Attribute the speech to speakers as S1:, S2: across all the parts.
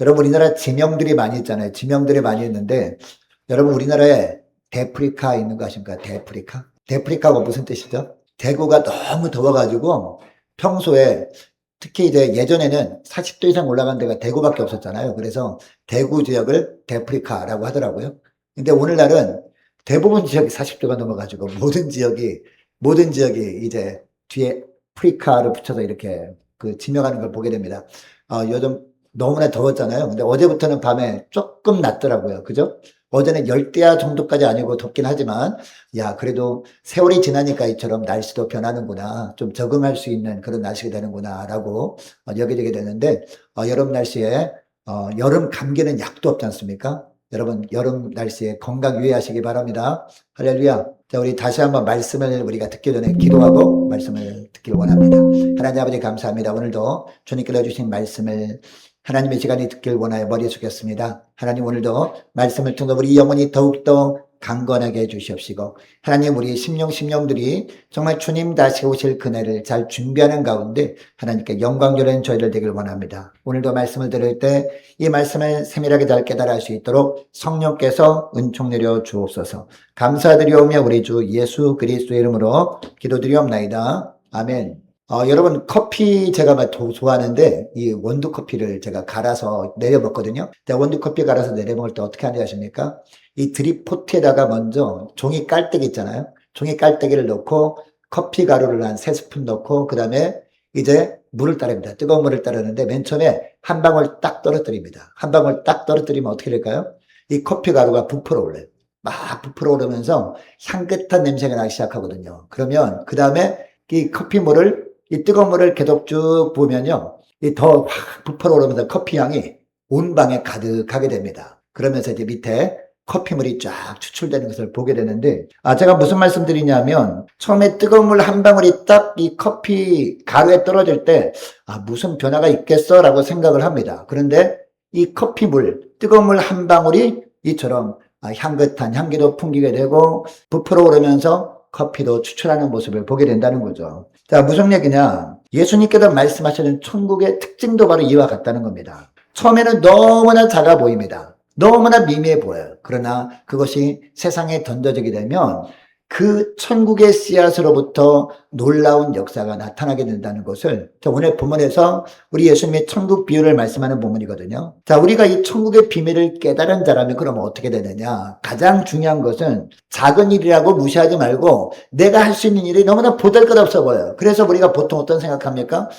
S1: 여러분, 우리나라 지명들이 많이 있잖아요. 지명들이 많이 있는데, 여러분, 우리나라에 데프리카 있는 거 아십니까? 데프리카? 데프리카가 무슨 뜻이죠? 대구가 너무 더워가지고 평소에 특히 이제 예전에는 40도 이상 올라간 데가 대구밖에 없었잖아요. 그래서 대구 지역을 데프리카라고 하더라고요. 근데 오늘날은 대부분 지역이 40도가 넘어가지고 모든 지역이 이제 뒤에 프리카를 붙여서 이렇게 그 지명하는 걸 보게 됩니다. 요즘 너무나 더웠잖아요. 근데 어제부터는 밤에 조금 낫더라고요. 그죠? 어제는 열대야 정도까지 아니고 덥긴 하지만, 야, 그래도 세월이 지나니까 이처럼 날씨도 변하는구나. 좀 적응할 수 있는 그런 날씨가 되는구나. 라고 여기게 되는데, 여름 날씨에, 여름 감기는 약도 없지 않습니까? 여러분, 여름 날씨에 건강 유의하시기 바랍니다. 할렐루야. 자, 우리 다시 한번 말씀을 우리가 듣기 전에 기도하고 말씀을 듣길 원합니다. 하나님 아버지 감사합니다. 오늘도 주님께서 주신 말씀을 하나님의 시간이 듣길 원하여 머리 숙였습니다. 하나님 오늘도 말씀을 통해 우리 영혼이 더욱더 강건하게 해주시옵시고 하나님 우리 심령들이 정말 주님 다시 오실 그날을 잘 준비하는 가운데 하나님께 영광스러운 저희들 되길 원합니다. 오늘도 말씀을 들을 때 이 말씀을 세밀하게 잘 깨달을 수 있도록 성령께서 은총 내려 주옵소서. 감사드리오며 우리 주 예수 그리스도의 이름으로 기도드리옵나이다. 아멘. 여러분, 커피 제가 막 좋아하는데, 이 원두 커피를 제가 갈아서 내려 먹거든요. 원두 커피 갈아서 내려 먹을 때 어떻게 하는지 아십니까? 이 드립포트에다가 먼저 종이 깔때기 있잖아요. 종이 깔때기를 넣고, 커피 가루를 한 3스푼 넣고, 그 다음에 이제 물을 따릅니다. 뜨거운 물을 따르는데, 맨 처음에 한 방울 딱 떨어뜨립니다. 한 방울 딱 떨어뜨리면 어떻게 될까요? 이 커피 가루가 부풀어 올라요. 막 부풀어 오르면서 향긋한 냄새가 나기 시작하거든요. 그러면, 그 다음에 이 커피물을 이 뜨거운 물을 계속 쭉 부으면요, 이 더 확 부풀어 오르면서 커피 향이 온 방에 가득하게 됩니다. 그러면서 이제 밑에 커피물이 쫙 추출되는 것을 보게 되는데, 제가 무슨 말씀 드리냐면, 처음에 뜨거운 물 한 방울이 딱 이 커피 가루에 떨어질 때, 무슨 변화가 있겠어? 라고 생각을 합니다. 그런데 이 커피물, 뜨거운 물 한 방울이 이처럼 향긋한 향기도 풍기게 되고, 부풀어 오르면서 커피도 추출하는 모습을 보게 된다는 거죠. 자, 무슨 얘기냐? 예수님께서 말씀하시는 천국의 특징도 바로 이와 같다는 겁니다. 처음에는 너무나 작아 보입니다. 너무나 미미해 보여요. 그러나 그것이 세상에 던져지게 되면 그 천국의 씨앗으로부터 놀라운 역사가 나타나게 된다는 것을 오늘 본문에서 우리 예수님의 천국 비유를 말씀하는 본문이거든요. 자, 우리가 이 천국의 비밀을 깨달은 자라면 그럼 어떻게 되느냐? 가장 중요한 것은 작은 일이라고 무시하지 말고 내가 할 수 있는 일이 너무나 보잘것없어 보여요. 그래서 우리가 보통 어떤 생각합니까?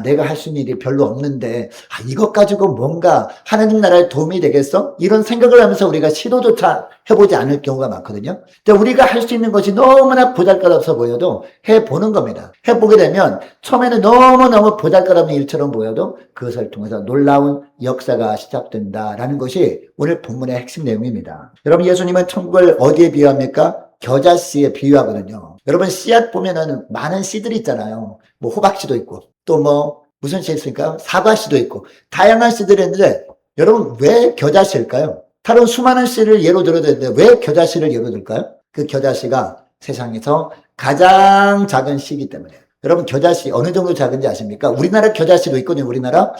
S1: 내가 할 수 있는 일이 별로 없는데 이것 가지고 뭔가 하나님 나라에 도움이 되겠어? 이런 생각을 하면서 우리가 시도조차 해보지 않을 경우가 많거든요. 근데 우리가 할 수 있는 것이 너무나 보잘것없어 보여도 해보는 겁니다. 해보게 되면 처음에는 너무너무 보잘것없는 일처럼 보여도 그것을 통해서 놀라운 역사가 시작된다라는 것이 오늘 본문의 핵심 내용입니다. 여러분, 예수님은 천국을 어디에 비유합니까? 겨자씨에 비유하거든요. 여러분, 씨앗 보면은 많은 씨들이 있잖아요. 뭐 호박씨도 있고 또 무슨 씨 있습니까? 사과씨도 있고 다양한 씨들이 있는데 여러분, 왜 겨자씨일까요? 다른 수많은 씨를 예로 들어야 되는데 왜 겨자씨를 예로 들까요? 그 겨자씨가 세상에서 가장 작은 씨이기 때문에. 여러분, 겨자씨 어느 정도 작은지 아십니까? 우리나라 겨자씨도 있거든요. 우리나라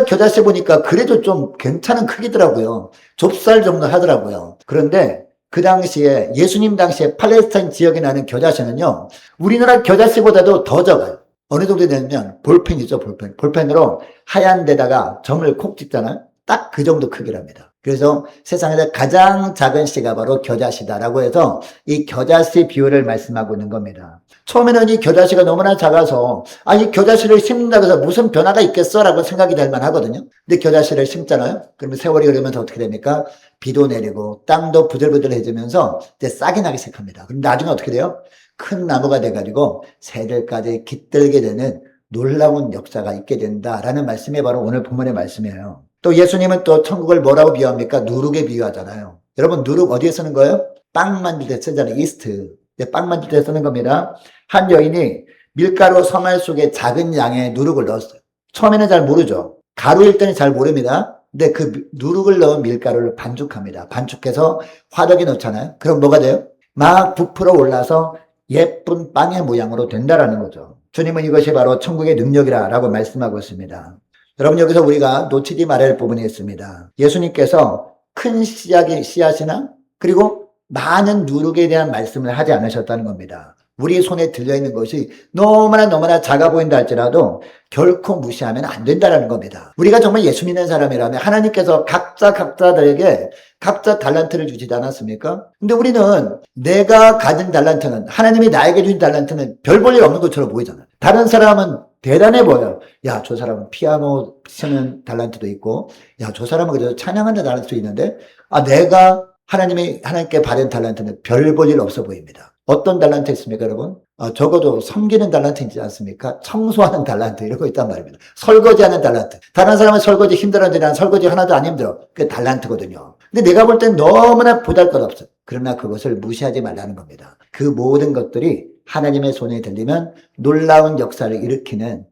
S1: 겨자씨 보니까 그래도 좀 괜찮은 크기더라고요. 좁쌀 정도 하더라고요. 그런데 그 당시에 예수님 당시에 팔레스타인 지역에 나는 겨자씨는요, 우리나라 겨자씨보다도 더 적어요. 어느 정도 되냐면 볼펜이죠. 볼펜으로 하얀 데다가 점을 콕 찍잖아요. 딱 그 정도 크기랍니다. 그래서 세상에서 가장 작은 씨가 바로 겨자씨다라고 해서 이 겨자씨 비유를 말씀하고 있는 겁니다. 처음에는 이 겨자씨가 너무나 작아서 이 겨자씨를 심는다고 해서 무슨 변화가 있겠어? 라고 생각이 될 만하거든요. 근데 겨자씨를 심잖아요. 그러면 세월이 흐르면서 어떻게 됩니까? 비도 내리고 땅도 부들부들해지면서 이제 싹이 나기 시작합니다. 그럼 나중에 어떻게 돼요? 큰 나무가 돼가지고 새들까지 깃들게 되는 놀라운 역사가 있게 된다라는 말씀이 바로 오늘 본문의 말씀이에요. 또 예수님은 또 천국을 뭐라고 비유합니까? 누룩에 비유하잖아요. 여러분, 누룩 어디에 쓰는 거예요? 빵 만들 때 쓰잖아요. 이스트. 빵 만들 때 쓰는 겁니다. 한 여인이 밀가루 서말 속에 작은 양의 누룩을 넣었어요. 처음에는 잘 모르죠. 가루일 때는 잘 모릅니다. 근데 그 누룩을 넣은 밀가루를 반죽합니다. 반죽해서 화덕에 넣잖아요. 그럼 뭐가 돼요? 막 부풀어 올라서 예쁜 빵의 모양으로 된다라는 거죠. 주님은 이것이 바로 천국의 능력이라고 말씀하고 있습니다. 여러분 여기서 우리가 놓치지 말아야 할 부분이 있습니다. 예수님께서 큰 씨앗이나 그리고 많은 누룩에 대한 말씀을 하지 않으셨다는 겁니다. 우리 손에 들려있는 것이 너무나 작아 보인다 할지라도 결코 무시하면 안 된다는 겁니다. 우리가 정말 예수 믿는 사람이라면 하나님께서 각자들에게 각자 달란트를 주시지 않았습니까? 근데 우리는 내가 가진 달란트는, 하나님이 나에게 주신 달란트는 별 볼 일 없는 것처럼 보이잖아요. 다른 사람은 대단해 보여요. 야, 저 사람은 피아노 치는 달란트도 있고, 야, 저 사람은 그래도 찬양하는 달란트도 있는데, 내가 하나님께 받은 달란트는 별 볼 일 없어 보입니다. 어떤 달란트 있습니까, 여러분? 적어도 섬기는 달란트 있지 않습니까? 청소하는 달란트, 이런 거 있단 말입니다. 설거지하는 달란트. 다른 사람은 설거지 힘들었는데 난 설거지 하나도 안 힘들어. 그게 달란트거든요. 근데 내가 볼 땐 너무나 보잘것없어. 그러나 그것을 무시하지 말라는 겁니다. 그 모든 것들이 하나님의 손에 들리면 놀라운 역사를 일으키는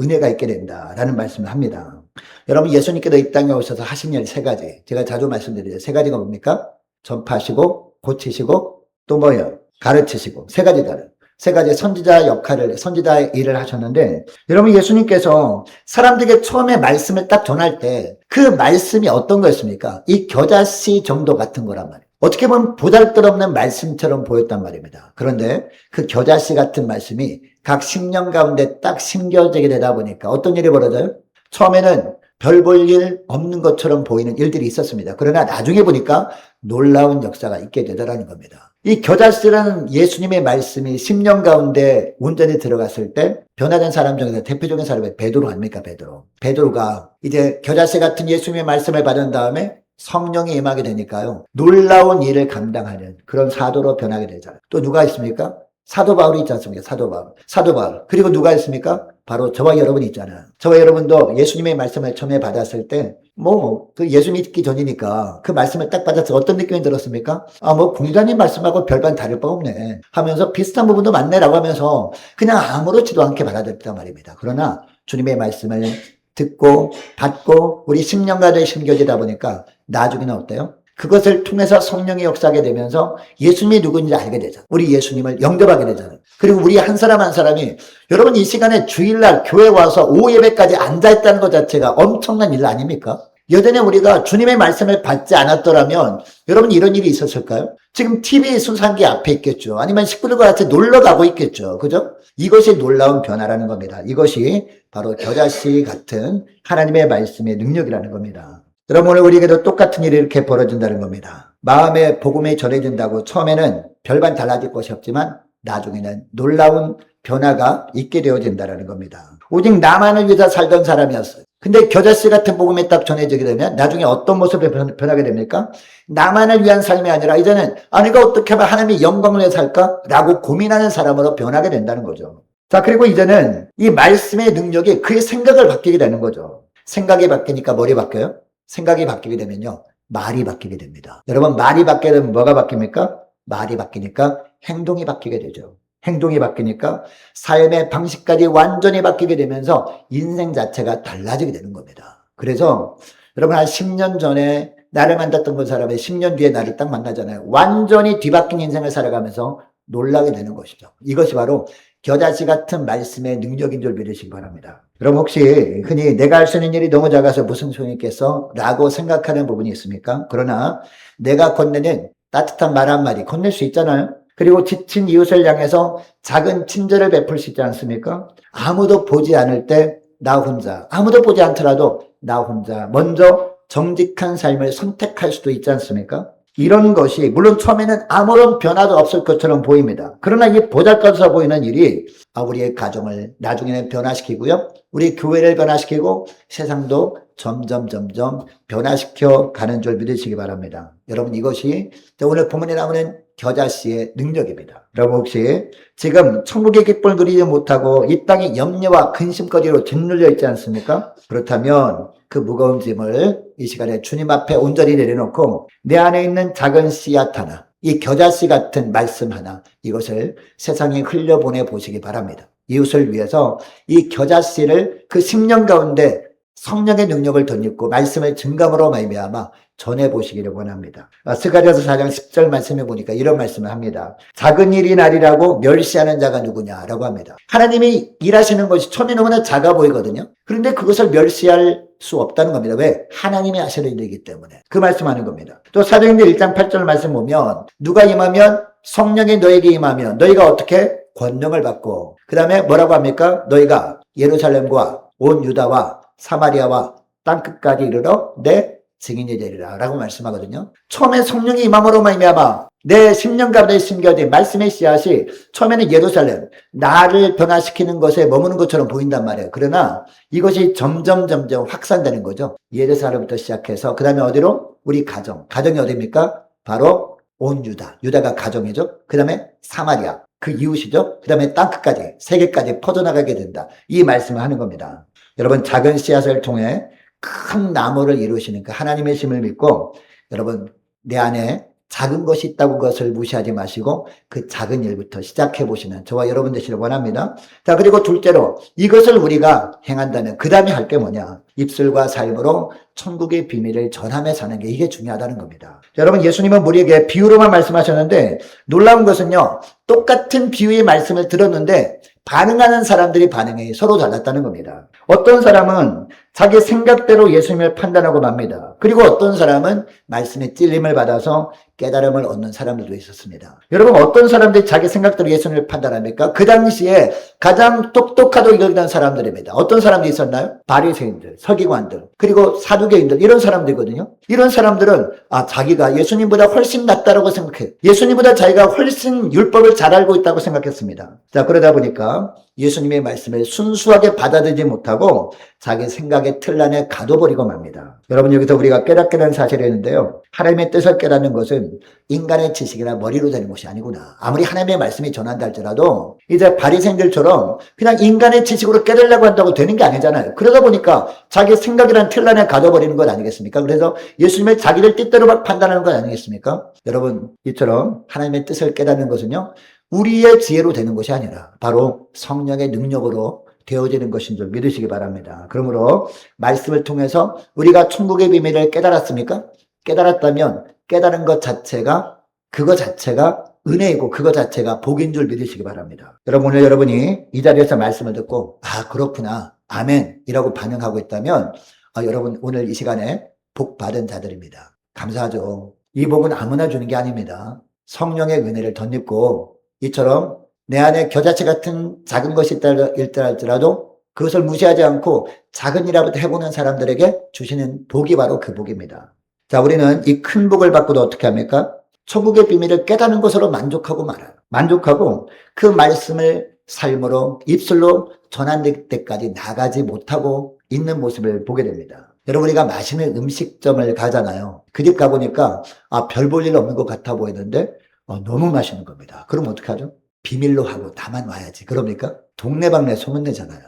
S1: 은혜가 있게 된다라는 말씀을 합니다. 여러분, 예수님께서 이 땅에 오셔서 하신 일 3가지. 제가 자주 말씀드리죠. 3가지가 뭡니까? 전파하시고, 고치시고, 또 뭐예요? 가르치시고. 3가지 선지자의 일을 하셨는데, 여러분, 예수님께서 사람들에게 처음에 말씀을 딱 전할 때 그 말씀이 어떤 거였습니까? 이 겨자씨 정도 같은 거란 말이에요. 어떻게 보면 보잘것없는 말씀처럼 보였단 말입니다. 그런데 그 겨자씨 같은 말씀이 각 심령 가운데 딱 심겨지게 되다 보니까 어떤 일이 벌어져요? 처음에는 별 볼 일 없는 것처럼 보이는 일들이 있었습니다. 그러나 나중에 보니까 놀라운 역사가 있게 되더라는 겁니다. 이 겨자씨라는 예수님의 말씀이 심령 가운데 온전히 들어갔을 때 변화된 사람 중에서 대표적인 사람이 베드로 아닙니까? 베드로가 이제 겨자씨 같은 예수님의 말씀을 받은 다음에 성령이 임하게 되니까요. 놀라운 일을 감당하는 그런 사도로 변하게 되잖아요. 또 누가 있습니까? 사도 바울이 있지 않습니까? 사도 바울. 그리고 누가 있습니까? 바로 저와 여러분이 있잖아요. 저와 여러분도 예수님의 말씀을 처음에 받았을 때, 그 예수 믿기 전이니까 그 말씀을 딱 받았을 때 어떤 느낌이 들었습니까? 공자님 말씀하고 별반 다를 바 없네. 하면서 비슷한 부분도 많네라고 하면서 그냥 아무렇지도 않게 받아들였단 말입니다. 그러나 주님의 말씀을 듣고 받고 우리 심령가에 심겨지다 보니까 나중에는 어때요? 그것을 통해서 성령이 역사하게 되면서 예수님이 누구인지 알게 되잖아요. 우리 예수님을 영접하게 되잖아요. 그리고 우리 한 사람 한 사람이 여러분 이 시간에 주일날 교회 와서 오후 예배까지 앉아있다는 것 자체가 엄청난 일 아닙니까? 여전히 우리가 주님의 말씀을 받지 않았더라면 여러분 이런 일이 있었을까요? 지금 TV 순상기 앞에 있겠죠. 아니면 식구들과 같이 놀러 가고 있겠죠. 그죠? 이것이 놀라운 변화라는 겁니다. 이것이 바로 겨자씨 같은 하나님의 말씀의 능력이라는 겁니다. 여러분 오늘 우리에게도 똑같은 일이 이렇게 벌어진다는 겁니다. 마음에 복음이 전해진다고 처음에는 별반 달라질 것이 없지만 나중에는 놀라운 변화가 있게 되어진다는 겁니다. 오직 나만을 위해서 살던 사람이었어요. 근데 겨자씨 같은 복음이 딱 전해지게 되면 나중에 어떤 모습으로 변하게 됩니까? 나만을 위한 삶이 아니라 이제는 내가 어떻게 하면 하나님의 영광을 위해 살까? 라고 고민하는 사람으로 변하게 된다는 거죠. 자, 그리고 이제는 이 말씀의 능력이 그의 생각을 바뀌게 되는 거죠. 생각이 바뀌니까 뭘이 바뀌어요? 생각이 바뀌게 되면요. 말이 바뀌게 됩니다. 여러분 말이 바뀌게 되면 뭐가 바뀝니까? 말이 바뀌니까 행동이 바뀌게 되죠. 행동이 바뀌니까 삶의 방식까지 완전히 바뀌게 되면서 인생 자체가 달라지게 되는 겁니다. 그래서 여러분 한 10년 전에 나를 만났던 그 사람이 10년 뒤에 나를 딱 만나잖아요. 완전히 뒤바뀐 인생을 살아가면서 놀라게 되는 것이죠. 이것이 바로 겨자씨 같은 말씀의 능력인 줄 믿으시기 바랍니다. 여러분 혹시 흔히 내가 할 수 있는 일이 너무 작아서 무슨 소용이 있겠어? 라고 생각하는 부분이 있습니까? 그러나 내가 건네는 따뜻한 말 한마디 건넬 수 있잖아요. 그리고 지친 이웃을 향해서 작은 친절을 베풀 수 있지 않습니까? 아무도 보지 않을 때 나 혼자, 아무도 보지 않더라도 나 혼자 먼저 정직한 삶을 선택할 수도 있지 않습니까? 이런 것이 물론 처음에는 아무런 변화도 없을 것처럼 보입니다. 그러나 이 보잘것없어 보이는 일이 우리의 가정을 나중에는 변화시키고요. 우리 교회를 변화시키고 세상도 점점 변화시켜 가는 줄 믿으시기 바랍니다. 여러분 이것이 오늘 본문에 나오는 겨자씨의 능력입니다. 여러분 혹시 지금 천국의 기쁨을 누리지 못하고 이 땅의 염려와 근심거리로 짓눌려 있지 않습니까? 그렇다면 그 무거운 짐을 이 시간에 주님 앞에 온전히 내려놓고 내 안에 있는 작은 씨앗 하나, 이 겨자씨 같은 말씀 하나, 이것을 세상에 흘려보내 보시기 바랍니다. 이웃을 위해서 이 겨자씨를 그 10년 가운데 성령의 능력을 덧입고 말씀을 증감으로 말미암아 전해보시기를 원합니다. 스가랴서 4장 10절 말씀에 보니까 이런 말씀을 합니다. 작은 일이 나리라고 멸시하는 자가 누구냐라고 합니다. 하나님이 일하시는 것이 처음에 너무나 작아 보이거든요. 그런데 그것을 멸시할 수 없다는 겁니다. 왜? 하나님이 하시는 일이기 때문에. 그 말씀하는 겁니다. 또 사도행전 1장 8절 말씀 보면 누가 임하면 성령이 너에게 임하면 너희가 어떻게? 권능을 받고 그 다음에 뭐라고 합니까? 너희가 예루살렘과 온 유다와 사마리아와 땅끝까지 이르러 내 증인이 되리라 라고 말씀하거든요. 처음에 성령이 임함으로 말미암아 내 10년 가운데 심겨진 말씀의 씨앗이 처음에는 예루살렘, 나를 변화시키는 것에 머무는 것처럼 보인단 말이에요. 그러나 이것이 점점 확산되는 거죠. 예루살렘부터 시작해서 그 다음에 어디로? 우리 가정이 어디입니까? 바로 온 유다가 가정이죠. 그 다음에 사마리아, 그 이웃이죠. 그 다음에 땅끝까지, 세계까지 퍼져나가게 된다. 이 말씀을 하는 겁니다. 여러분, 작은 씨앗을 통해 큰 나무를 이루시는 그 하나님의 힘을 믿고 여러분 내 안에 작은 것이 있다고 그것을 무시하지 마시고 그 작은 일부터 시작해 보시는 저와 여러분 되시길 원합니다. 자, 그리고 둘째로 이것을 우리가 행한다면 그 다음에 할 게 뭐냐? 입술과 삶으로 천국의 비밀을 전하며 사는 게 이게 중요하다는 겁니다. 자, 여러분 예수님은 우리에게 비유로만 말씀하셨는데 놀라운 것은요. 똑같은 비유의 말씀을 들었는데 반응하는 사람들이 반응이 서로 달랐다는 겁니다. 어떤 사람은 자기 생각대로 예수님을 판단하고 맙니다. 그리고 어떤 사람은 말씀의 찔림을 받아서 깨달음을 얻는 사람들도 있었습니다. 여러분 어떤 사람들이 자기 생각대로 예수님을 판단합니까? 그 당시에 가장 똑똑하다고 여기던 사람들입니다. 어떤 사람들이 있었나요? 바리새인들, 서기관들, 그리고 사두개인들 이런 사람들이거든요. 이런 사람들은 자기가 예수님보다 훨씬 낫다라고 생각해요. 예수님보다 자기가 훨씬 율법을 잘 알고 있다고 생각했습니다. 자, 그러다 보니까 예수님의 말씀을 순수하게 받아들이지 못하고 자기 생각의 틀 안에 가둬버리고 맙니다. 여러분 여기서 우리가 깨닫게 된 사실이 있는데요. 하나님의 뜻을 깨닫는 것은 인간의 지식이나 머리로 되는 것이 아니구나. 아무리 하나님의 말씀이 전한다 할지라도 이제 바리새인들처럼 그냥 인간의 지식으로 깨달으려고 한다고 되는 게 아니잖아요. 그러다 보니까 자기 생각이라는 틀 안에 가둬버리는 것 아니겠습니까? 그래서 예수님의 자기를 뜻대로 판단하는 것 아니겠습니까? 여러분 이처럼 하나님의 뜻을 깨닫는 것은요. 우리의 지혜로 되는 것이 아니라 바로 성령의 능력으로 되어지는 것인 줄 믿으시기 바랍니다. 그러므로 말씀을 통해서 우리가 천국의 비밀을 깨달았습니까? 깨달았다면 깨달은 것 자체가 그거 자체가 은혜이고 그거 자체가 복인 줄 믿으시기 바랍니다. 여러분 오늘 여러분이 이 자리에서 말씀을 듣고 그렇구나 아멘 이라고 반응하고 있다면 여러분 오늘 이 시간에 복 받은 자들입니다. 감사하죠. 이 복은 아무나 주는 게 아닙니다. 성령의 은혜를 덧입고 이처럼 내 안에 겨자치 같은 작은 것이 있다 할지라도 그것을 무시하지 않고 작은 일이라도 해보는 사람들에게 주시는 복이 바로 그 복입니다. 자, 우리는 이 큰 복을 받고도 어떻게 합니까? 천국의 비밀을 깨닫는 것으로 만족하고 말아요. 만족하고 그 말씀을 삶으로 입술로 전하는 데까지 나가지 못하고 있는 모습을 보게 됩니다. 여러분 우리가 맛있는 음식점을 가잖아요. 그 집 가보니까 별 볼 일 없는 것 같아 보이는데 너무 맛있는 겁니다. 그럼 어떻게 하죠? 비밀로 하고 다만 와야지. 그럽니까? 동네방네 소문내잖아요.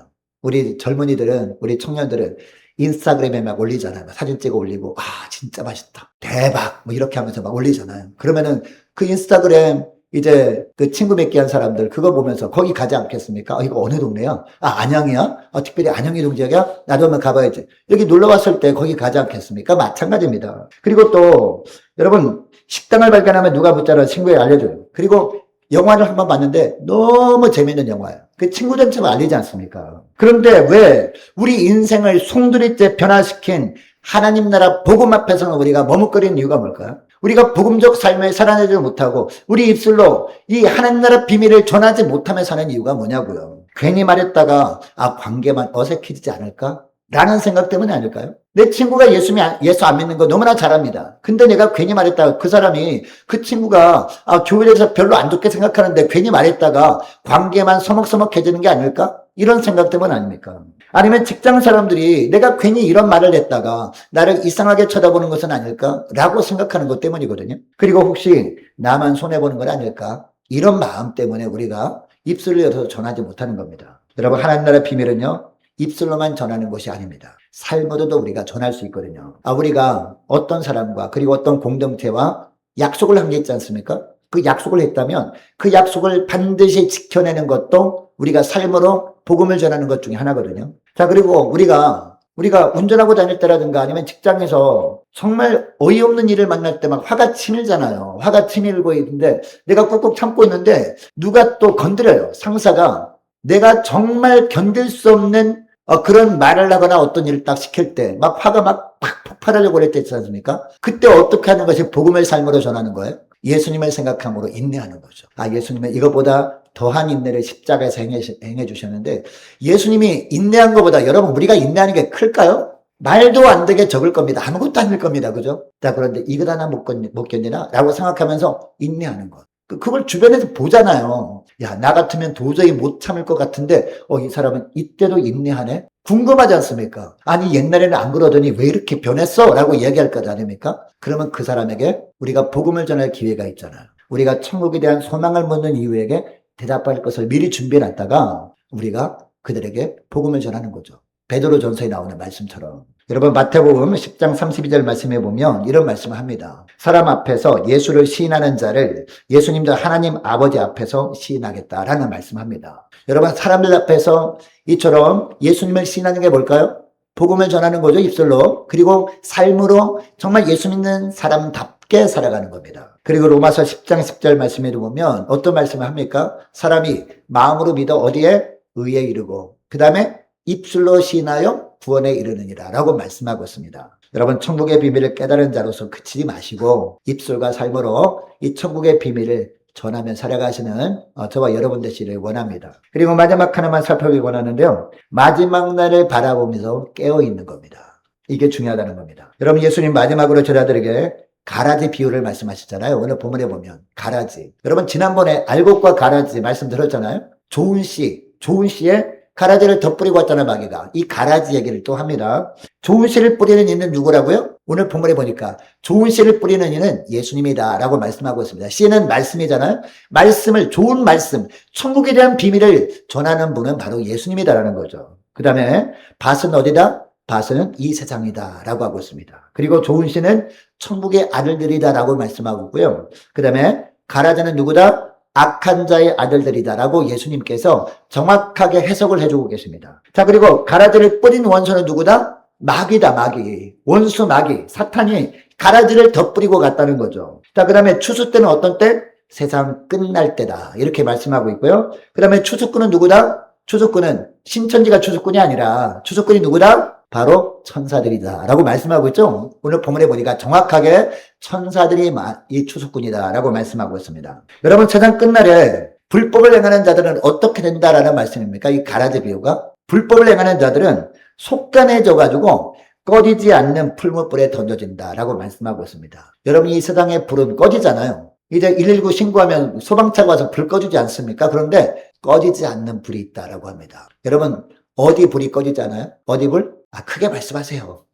S1: 우리 젊은이들은, 우리 청년들은 인스타그램에 막 올리잖아요. 사진 찍어 올리고, 진짜 맛있다. 대박. 뭐 이렇게 하면서 막 올리잖아요. 그러면은 그 인스타그램 이제 그 친구 맺기 한 사람들 그거 보면서 거기 가지 않겠습니까? 이거 어느 동네야? 안양이야? 특별히 안양이 동지역이야? 나도 한번 가봐야지. 여기 놀러 왔을 때 거기 가지 않겠습니까? 마찬가지입니다. 그리고 또 여러분 식당을 발견하면 누가 붙잡아 친구에 알려줘요. 그리고 영화를 한번 봤는데 너무 재밌는 영화예요. 그 친구들한테 알리지 않습니까? 그런데 왜 우리 인생을 송두리째 변화시킨 하나님 나라 복음 앞에서는 우리가 머뭇거리는 이유가 뭘까요? 우리가 복음적 삶을 살아내지 못하고 우리 입술로 이 하나님 나라 비밀을 전하지 못하며 사는 이유가 뭐냐고요. 괜히 말했다가 관계만 어색해지지 않을까? 라는 생각 때문에 아닐까요? 내 친구가 예수 안 믿는 거 너무나 잘합니다. 근데 내가 괜히 말했다가 그 사람이 그 친구가 교회에서 별로 안 좋게 생각하는데 괜히 말했다가 관계만 서먹서먹해지는 게 아닐까? 이런 생각 때문 아닙니까? 아니면 직장 사람들이 내가 괜히 이런 말을 했다가 나를 이상하게 쳐다보는 것은 아닐까? 라고 생각하는 것 때문이거든요. 그리고 혹시 나만 손해보는 건 아닐까? 이런 마음 때문에 우리가 입술을 열어서 전하지 못하는 겁니다. 여러분 하나님 나라 비밀은요. 입술로만 전하는 것이 아닙니다. 삶으로도 우리가 전할 수 있거든요. 우리가 어떤 사람과 그리고 어떤 공동체와 약속을 한 게 있지 않습니까? 그 약속을 했다면 그 약속을 반드시 지켜내는 것도 우리가 삶으로 복음을 전하는 것 중에 하나거든요. 자, 그리고 우리가 우리가 운전하고 다닐 때라든가 아니면 직장에서 정말 어이없는 일을 만날 때 막 화가 치밀잖아요. 화가 치밀고 있는데 내가 꾹꾹 참고 있는데 누가 또 건드려요. 상사가 내가 정말 견딜 수 없는 그런 말을 하거나 어떤 일을 딱 시킬 때 막 화가 막 팍 폭발하려고 그럴 때 있지 않습니까? 그때 어떻게 하는 것이 복음의 삶으로 전하는 거예요? 예수님을 생각함으로 인내하는 거죠. 예수님은 이것보다 더한 인내를 십자가에서 행해 주셨는데 예수님이 인내한 것보다 여러분 우리가 인내하는 게 클까요? 말도 안 되게 적을 겁니다. 아무것도 아닐 겁니다. 그죠? 자, 그런데 이것 하나 못 견디나? 라고 생각하면서 인내하는 것. 그걸 주변에서 보잖아요. 야, 나 같으면 도저히 못 참을 것 같은데, 이 사람은 이때도 인내하네? 궁금하지 않습니까? 아니, 옛날에는 안 그러더니 왜 이렇게 변했어? 라고 얘기할 것 아닙니까? 그러면 그 사람에게 우리가 복음을 전할 기회가 있잖아요. 우리가 천국에 대한 소망을 묻는 이유에게 대답할 것을 미리 준비해 놨다가 우리가 그들에게 복음을 전하는 거죠. 베드로 전서에 나오는 말씀처럼. 여러분 마태복음 10장 32절 말씀해 보면 이런 말씀을 합니다. 사람 앞에서 예수를 시인하는 자를 예수님도 하나님 아버지 앞에서 시인하겠다라는 말씀합니다. 여러분 사람들 앞에서 이처럼 예수님을 시인하는 게 뭘까요? 복음을 전하는 거죠, 입술로. 그리고 삶으로 정말 예수 믿는 사람답게 살아가는 겁니다. 그리고 로마서 10장 10절 말씀에도 보면 어떤 말씀을 합니까? 사람이 마음으로 믿어 어디에? 의에 이르고 그 다음에 입술로 시인하여 구원에 이르느니라 라고 말씀하고 있습니다. 여러분 천국의 비밀을 깨달은 자로서 그치지 마시고 입술과 삶으로 이 천국의 비밀을 전하며 살아가시는 저와 여러분 되시기를 원합니다. 그리고 마지막 하나만 살펴보기 원하는데요. 마지막 날을 바라보면서 깨어있는 겁니다. 이게 중요하다는 겁니다. 여러분 예수님 마지막으로 저자들에게 가라지 비유를 말씀하셨잖아요. 오늘 본문에 보면 가라지. 여러분 지난번에 알곡과 가라지 말씀 들었잖아요. 좋은 씨에 가라지를 덧뿌리고 왔다는 마귀가 이 가라지 얘기를 또 합니다. 좋은 씨를 뿌리는 이는 누구라고요? 오늘 본문에 보니까 좋은 씨를 뿌리는 이는 예수님이다 라고 말씀하고 있습니다. 씨는 말씀이잖아요. 좋은 말씀, 천국에 대한 비밀을 전하는 분은 바로 예수님이다라는 거죠. 그 다음에 밭은 어디다? 밭은 이 세상이다 라고 하고 있습니다. 그리고 좋은 씨는 천국의 아들들이다 라고 말씀하고 있고요. 그 다음에 가라지는 누구다? 악한 자의 아들들이다라고 예수님께서 정확하게 해석을 해주고 계십니다. 자, 그리고 가라지를 뿌린 원수는 누구다? 마귀다, 마귀. 원수 마귀. 사탄이 가라지를 덧뿌리고 갔다는 거죠. 자, 그 다음에 추수 때는 어떤 때? 세상 끝날 때다. 이렇게 말씀하고 있고요. 그 다음에 추수꾼은 누구다? 추수꾼은 신천지가 추수꾼이 아니라 추수꾼이 누구다? 바로 천사들이다 라고 말씀하고 있죠. 오늘 본문에 보니까 정확하게 천사들이 이 추수꾼이다 라고 말씀하고 있습니다. 여러분 세상 끝날에 불법을 행하는 자들은 어떻게 된다라는 말씀입니까? 이 가라지 비유가 불법을 행하는 자들은 속단해져 가지고 꺼지지 않는 풀무불에 던져진다 라고 말씀하고 있습니다. 여러분 이 세상의 불은 꺼지잖아요. 이제 119 신고하면 소방차가 와서 불 꺼주지 않습니까? 그런데 꺼지지 않는 불이 있다라고 합니다. 여러분 어디 불이 꺼지지 않아요? 어디 불? 크게 말씀하세요.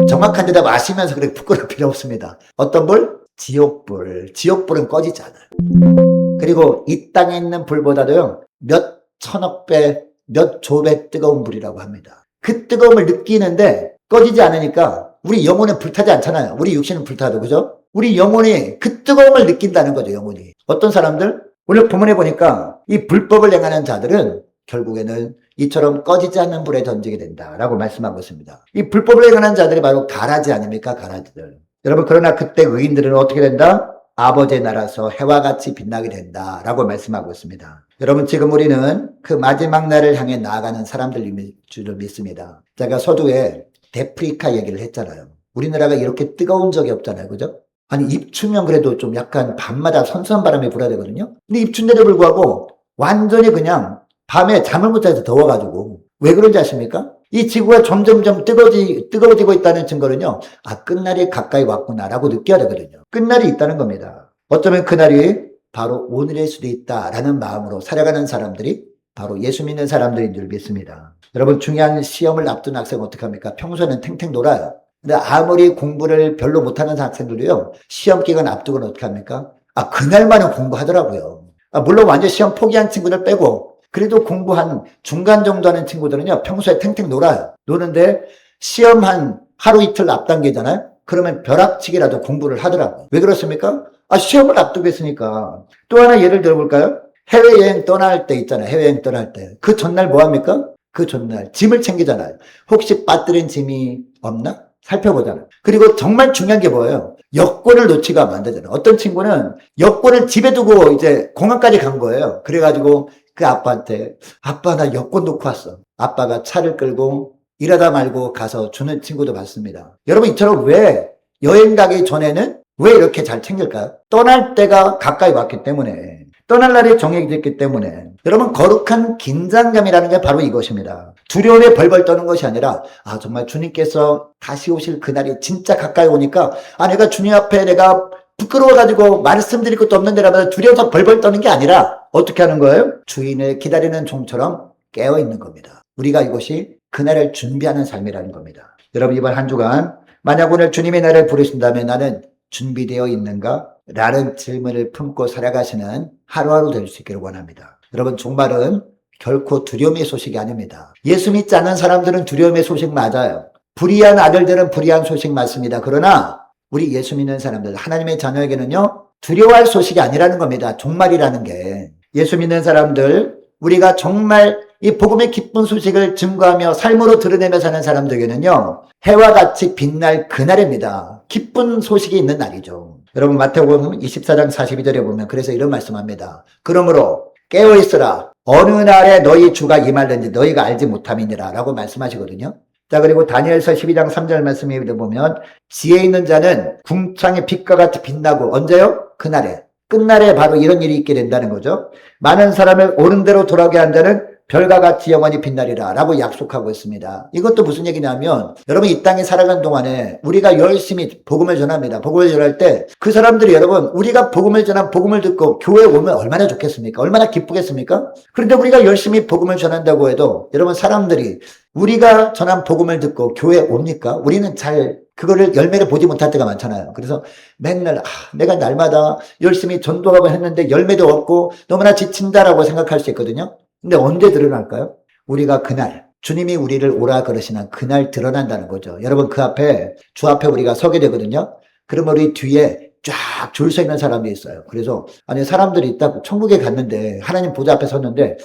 S1: 정확한 대답 아시면서 그렇게 부끄러울 필요 없습니다. 어떤 불? 지옥불. 지옥불은 꺼지지 않아요. 그리고 이 땅에 있는 불보다도요, 몇 천억 배, 몇 조 배 뜨거운 불이라고 합니다. 그 뜨거움을 느끼는데 꺼지지 않으니까 우리 영혼은 불타지 않잖아요. 우리 육신은 불타도, 그죠? 우리 영혼이 그 뜨거움을 느낀다는 거죠, 영혼이. 어떤 사람들? 오늘 본문에 보니까 이 불법을 행하는 자들은 결국에는 이처럼 꺼지지 않는 불에 던지게 된다라고 말씀하고 있습니다. 이 불법을 행하는 자들이 바로 가라지 아닙니까? 가라지들. 여러분 그러나 그때 의인들은 어떻게 된다? 아버지의 나라에서 해와 같이 빛나게 된다라고 말씀하고 있습니다. 여러분 지금 우리는 그 마지막 날을 향해 나아가는 사람들일 줄을 믿습니다. 제가 서두에 데프리카 얘기를 했잖아요. 우리나라가 이렇게 뜨거운 적이 없잖아요. 그죠? 아니 입추면 그래도 좀 약간 밤마다 선선한 바람이 불어야 되거든요. 근데 입춘데도 불구하고 완전히 그냥 밤에 잠을 못 자서 더워가지고 왜 그런지 아십니까? 이 지구가 점점점 뜨거워지고 있다는 증거는요. 끝날이 가까이 왔구나라고 느껴야 되거든요. 끝날이 있다는 겁니다. 어쩌면 그날이 바로 오늘일 수도 있다라는 마음으로 살아가는 사람들이 바로 예수 믿는 사람들인 줄 믿습니다. 여러분 중요한 시험을 앞둔 학생은 어떻게 합니까? 평소에는 탱탱 놀아요. 근데 아무리 공부를 별로 못하는 학생들도요. 시험 기간 앞두고는 어떻게 합니까? 그날만은 공부하더라고요. 물론 완전 시험 포기한 친구들 빼고 그래도 공부한 중간 정도 하는 친구들은요, 평소에 탱탱 놀아요. 노는데 시험 한 하루 이틀 앞당기잖아요? 그러면 벼락치기라도 공부를 하더라고요. 왜 그렇습니까? 시험을 앞두고 있으니까. 또 하나 예를 들어볼까요? 해외여행 떠날 때 있잖아요. 해외여행 떠날 때. 그 전날 뭐 합니까? 그 전날 짐을 챙기잖아요. 혹시 빠뜨린 짐이 없나? 살펴보잖아요. 그리고 정말 중요한 게 뭐예요? 여권을 놓치고 하면 안 되잖아요. 어떤 친구는 여권을 집에 두고 이제 공항까지 간 거예요. 그래가지고 그 아빠한테 아빠 나 여권 놓고 왔어. 아빠가 차를 끌고 일하다 말고 가서 주는 친구도 봤습니다. 여러분 이처럼 왜 여행 가기 전에는 왜 이렇게 잘 챙길까요? 떠날 때가 가까이 왔기 때문에, 떠날 날이 정해졌기 때문에. 여러분 거룩한 긴장감이라는 게 바로 이것입니다. 두려움에 벌벌 떠는 것이 아니라 정말 주님께서 다시 오실 그날이 진짜 가까이 오니까 내가 주님 앞에 내가 부끄러워가지고 말씀드릴 것도 없는데라면 두려워서 벌벌 떠는 게 아니라 어떻게 하는 거예요? 주인을 기다리는 종처럼 깨어있는 겁니다. 우리가 이것이 그날을 준비하는 삶이라는 겁니다. 여러분 이번 한 주간 만약 오늘 주님이 나를 부르신다면 나는 준비되어 있는가? 라는 질문을 품고 살아가시는 하루하루 될 수 있기를 원합니다. 여러분 종말은 결코 두려움의 소식이 아닙니다. 예수 믿지 않는 사람들은 두려움의 소식 맞아요. 불의한 아들들은 불의한 소식 맞습니다. 그러나 우리 예수 믿는 사람들, 하나님의 자녀에게는요, 두려워할 소식이 아니라는 겁니다. 종말이라는 게. 예수 믿는 사람들, 우리가 정말 이 복음의 기쁜 소식을 증거하며 삶으로 드러내며 사는 사람들에게는요, 해와 같이 빛날 그날입니다. 기쁜 소식이 있는 날이죠. 여러분 마태복음 24장 42절에 보면 그래서 이런 말씀합니다. 그러므로 깨어있으라. 어느 날에 너희 주가 임할는지 너희가 알지 못함이니라 라고 말씀하시거든요. 자, 그리고 다니엘서 12장 3절 말씀에 보면 지혜 있는 자는 궁창의 빛과 같이 빛나고 언제요? 그날에. 끝날에 바로 이런 일이 있게 된다는 거죠. 많은 사람을 옳은 대로 돌아오게 한 자는 별과 같이 영원히 빛나리라 라고 약속하고 있습니다. 이것도 무슨 얘기냐면 여러분 이 땅에 살아가는 동안에 우리가 열심히 복음을 전합니다. 복음을 전할 때 그 사람들이 여러분 우리가 복음을 전한 복음을 듣고 교회에 오면 얼마나 좋겠습니까? 얼마나 기쁘겠습니까? 그런데 우리가 열심히 복음을 전한다고 해도 여러분 사람들이 우리가 전한 복음을 듣고 교회에 옵니까? 우리는 잘 그거를 열매를 보지 못할 때가 많잖아요. 그래서 맨날 내가 날마다 열심히 전도하고 했는데 열매도 없고 너무나 지친다라고 생각할 수 있거든요. 근데 언제 드러날까요? 우리가 그날 주님이 우리를 오라 그러시는 그날 드러난다는 거죠. 여러분 그 앞에 주 앞에 우리가 서게 되거든요. 그러면 우리 뒤에 쫙 줄 서 있는 사람이 있어요. 그래서 사람들이 있다고 천국에 갔는데 하나님 보좌 앞에 섰는데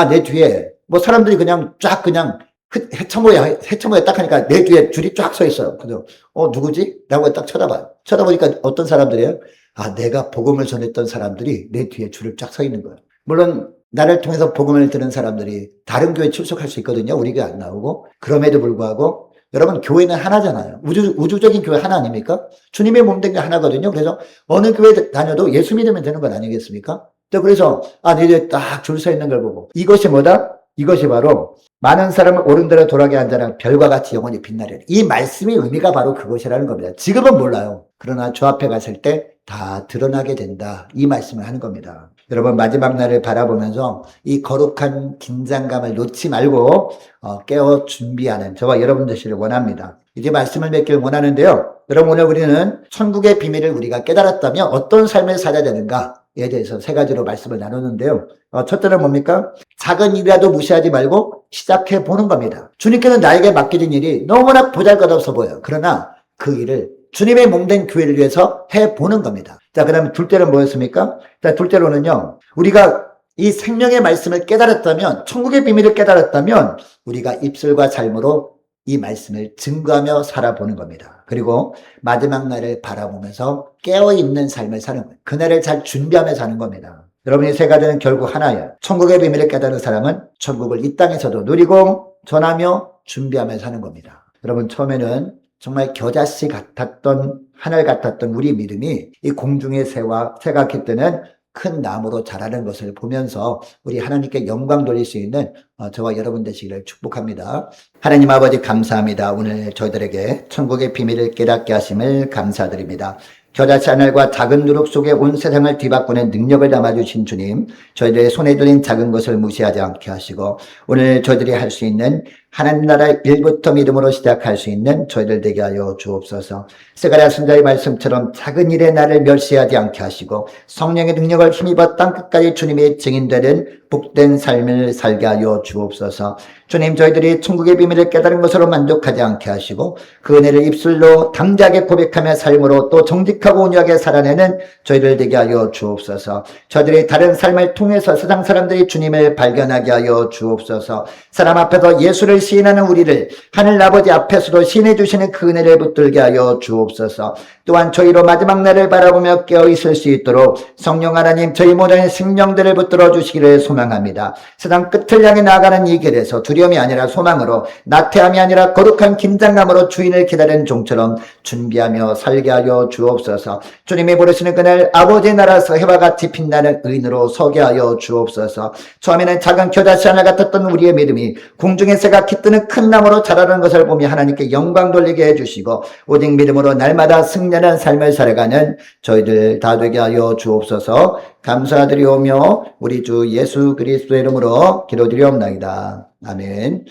S1: 내 뒤에 뭐 사람들이 그냥 쫙 그냥 해처모에 딱 하니까 내 뒤에 줄이 쫙 서 있어요. 그래서 누구지? 라고 딱 쳐다봐요. 쳐다보니까 어떤 사람들이에요? 내가 복음을 전했던 사람들이 내 뒤에 줄을 쫙 서 있는 거예요. 물론 나를 통해서 복음을 들은 사람들이 다른 교회에 출석할 수 있거든요. 우리 교회 안 나오고. 그럼에도 불구하고 여러분 교회는 하나잖아요. 우주적인 교회 하나 아닙니까? 주님의 몸 된 게 하나거든요. 그래서 어느 교회 다녀도 예수 믿으면 되는 건 아니겠습니까? 그래서 내 뒤에 딱 줄 서 있는 걸 보고 이것이 뭐다? 이것이 바로 많은 사람을 옳은 대로 돌아가게 한 자는 별과 같이 영원히 빛나리라. 이 말씀의 의미가 바로 그것이라는 겁니다. 지금은 몰라요. 그러나 주 앞에 갔을 때 다 드러나게 된다. 이 말씀을 하는 겁니다. 여러분 마지막 날을 바라보면서 이 거룩한 긴장감을 놓지 말고 깨어 준비하는 저와 여러분 되시를 원합니다. 이제 말씀을 맺길 원하는데요. 여러분 오늘 우리는 천국의 비밀을 우리가 깨달았다면 어떤 삶을 살아야 되는가에 대해서 세 가지로 말씀을 나누는데요. 첫째는 뭡니까? 작은 일이라도 무시하지 말고 시작해 보는 겁니다. 주님께는 나에게 맡겨진 일이 너무나 보잘것없어 보여요. 그러나 그 일을 주님의 몸된 교회를 위해서 해보는 겁니다. 자, 그 다음에 둘째는 뭐였습니까? 자, 둘째로는요, 우리가 이 생명의 말씀을 깨달았다면, 천국의 비밀을 깨달았다면, 우리가 입술과 삶으로 이 말씀을 증거하며 살아보는 겁니다. 그리고 마지막 날을 바라보면서 깨어있는 삶을 사는 거예요. 그날을 잘 준비하며 사는 겁니다. 여러분, 이 세 가지는 결국 하나예요. 천국의 비밀을 깨달은 사람은 천국을 이 땅에서도 누리고 전하며 준비하며 사는 겁니다. 여러분, 처음에는 정말 겨자씨 같았던 하늘 같았던 우리 믿음이 이 공중의 새가 깃드는 큰 나무로 자라는 것을 보면서 우리 하나님께 영광 돌릴 수 있는 저와 여러분 되시기를 축복합니다. 하나님 아버지 감사합니다. 오늘 저희들에게 천국의 비밀을 깨닫게 하심을 감사드립니다. 겨자씨 하늘과 작은 누룩 속에 온 세상을 뒤바꾸는 능력을 담아주신 주님, 저희들의 손에 들린 작은 것을 무시하지 않게 하시고 오늘 저희들이 할 수 있는 하나님 나라 일부터 믿음으로 시작할 수 있는 저희들 되게 하여 주옵소서. 스가랴 선지자의 말씀처럼 작은 일에 나를 멸시하지 않게 하시고 성령의 능력을 힘입어 땅끝까지 주님의 증인되는 복된 삶을 살게 하여 주옵소서. 주님, 저희들이 천국의 비밀을 깨달은 것으로 만족하지 않게 하시고 그 은혜를 입술로 당자하게 고백하며 삶으로 또 정직하고 온유하게 살아내는 저희들 되게 하여 주옵소서. 저희들이 다른 삶을 통해서 세상 사람들이 주님을 발견하게 하여 주옵소서. 사람 앞에서 예수를 시인하는 우리를 하늘 아버지 앞에서도 시인해 주시는 그 은혜를 붙들게 하여 주옵소서. 또한 저희로 마지막 날을 바라보며 깨어있을 수 있도록 성령 하나님 저희 모든 생명들을 붙들어 주시기를 소망합니다. 세상 끝을 향해 나아가는 이 길에서 두려움이 아니라 소망으로, 나태함이 아니라 거룩한 긴장감으로 주인을 기다리는 종처럼 준비하며 살게 하여 주옵소서. 주님이 부르시는 그날 아버지의 나라에서 해와 같이 빛나는 의인으로 서게 하여 주옵소서. 처음에는 작은 겨자씨 하나 같았던 우리의 믿음이 공중의 새가 깃드는 큰 나무로 자라는 것을 보며 하나님께 영광 돌리게 해주시고 오직 믿음으로 날마다 승리하는 삶을 살아가는 저희들 다 되게 하여 주옵소서. 감사드리오며 우리 주 예수 그리스도의 이름으로 기도드리옵나이다. 아멘.